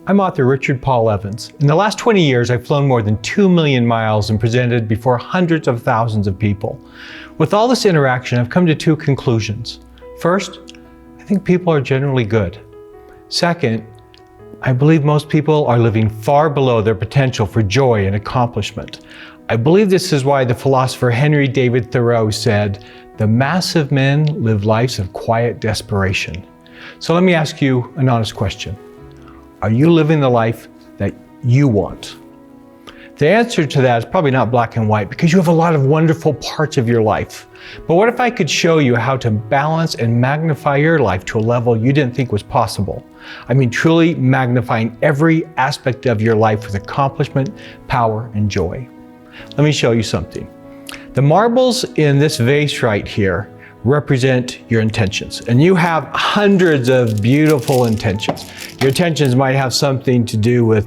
I'm author Richard Paul Evans. In the last 20 years, I've flown more than 2 million miles and presented before hundreds of thousands of people. With all this interaction, I've come to two conclusions. First, I think people are generally good. Second, I believe most people are living far below their potential for joy and accomplishment. I believe this is why the philosopher Henry David Thoreau said, "The mass of men live lives of quiet desperation." So let me ask you an honest question. Are you living the life that you want? The answer to that is probably not black and white because you have a lot of wonderful parts of your life. But what if I could show you how to balance and magnify your life to a level you didn't think was possible? I mean, truly magnifying every aspect of your life with accomplishment, power, and joy. Let me show you something. The marbles in this vase right here represent your intentions. And you have hundreds of beautiful intentions. Your intentions might have something to do with,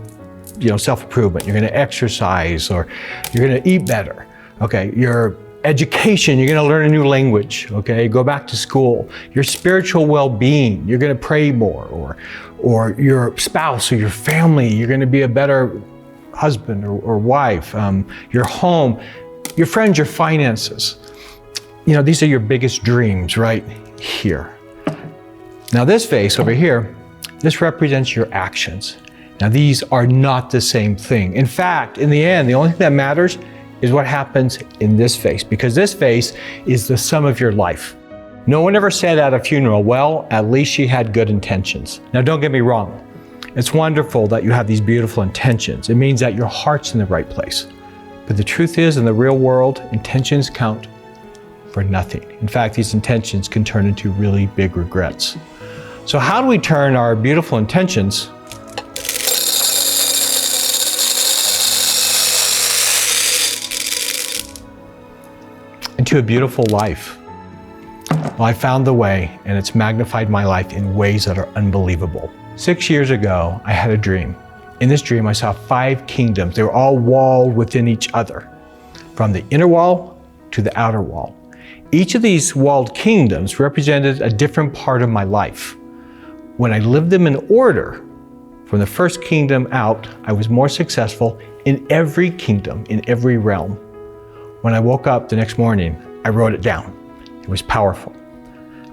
self-improvement. You're going to exercise, or you're going to eat better. Okay, your education, you're going to learn a new language. Okay, go back to school. Your spiritual well-being, you're going to pray more, or your spouse or your family, you're going to be a better husband or wife. Your home, your friends, your finances. These are your biggest dreams right here. Now this vase over here, this represents your actions. Now these are not the same thing. In fact, in the end, the only thing that matters is what happens in this vase, because this vase is the sum of your life. No one ever said at a funeral, well, at least she had good intentions. Now don't get me wrong. It's wonderful that you have these beautiful intentions. It means that your heart's in the right place. But the truth is, in the real world, intentions count for nothing. In fact, these intentions can turn into really big regrets. So how do we turn our beautiful intentions into a beautiful life? Well, I found the way, and it's magnified my life in ways that are unbelievable. 6 years ago, I had a dream. In this dream, I saw 5 kingdoms. They were all walled within each other, from the inner wall to the outer wall. Each of these walled kingdoms represented a different part of my life. When I lived them in order, from the first kingdom out, I was more successful in every kingdom, in every realm. When I woke up the next morning, I wrote it down. It was powerful.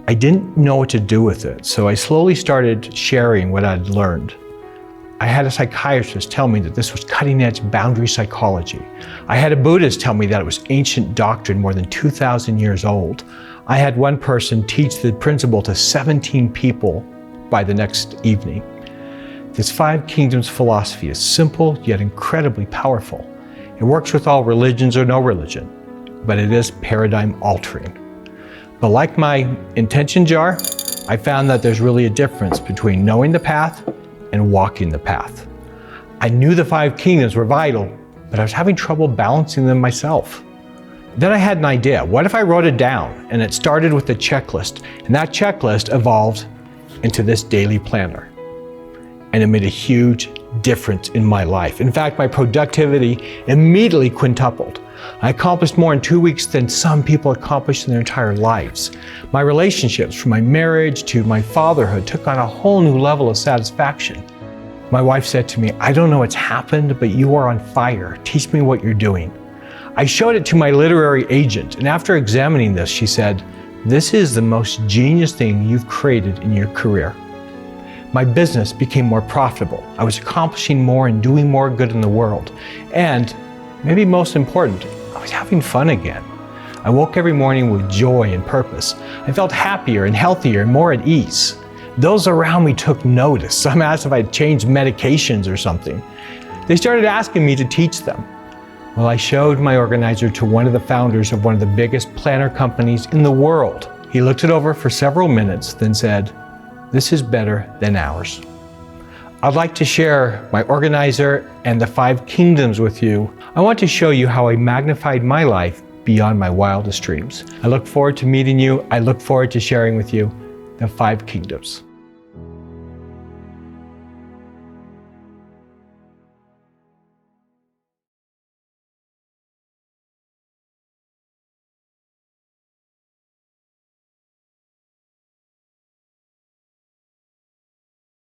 I didn't know what to do with it, so I slowly started sharing what I'd learned. I had a psychiatrist tell me that this was cutting-edge boundary psychology. I had a Buddhist tell me that it was ancient doctrine more than 2,000 years old. I had one person teach the principle to 17 people by the next evening. This 5 kingdoms philosophy is simple yet incredibly powerful. It works with all religions or no religion, but it is paradigm altering. But like my intention jar, I found that there's really a difference between knowing the path and walking the path. I knew the 5 kingdoms were vital, but I was having trouble balancing them myself. Then I had an idea. What if I wrote it down? And it started with a checklist, and that checklist evolved into this daily planner. And it made a huge difference in my life. In fact, my productivity immediately quintupled. I accomplished more in 2 weeks than some people accomplished in their entire lives. My relationships, from my marriage to my fatherhood, took on a whole new level of satisfaction. My wife said to me, "I don't know what's happened, but you are on fire. Teach me what you're doing." I showed it to my literary agent, and after examining this, she said, "This is the most genius thing you've created in your career." My business became more profitable. I was accomplishing more and doing more good in the world. And maybe most important, I was having fun again. I woke every morning with joy and purpose. I felt happier and healthier and more at ease. Those around me took notice. Some asked if I'd changed medications or something. They started asking me to teach them. Well, I showed my organizer to one of the founders of one of the biggest planner companies in the world. He looked it over for several minutes, then said, "This is better than ours." I'd like to share my organizer and the 5 kingdoms with you. I want to show you how I magnified my life beyond my wildest dreams. I look forward to meeting you. I look forward to sharing with you the 5 kingdoms.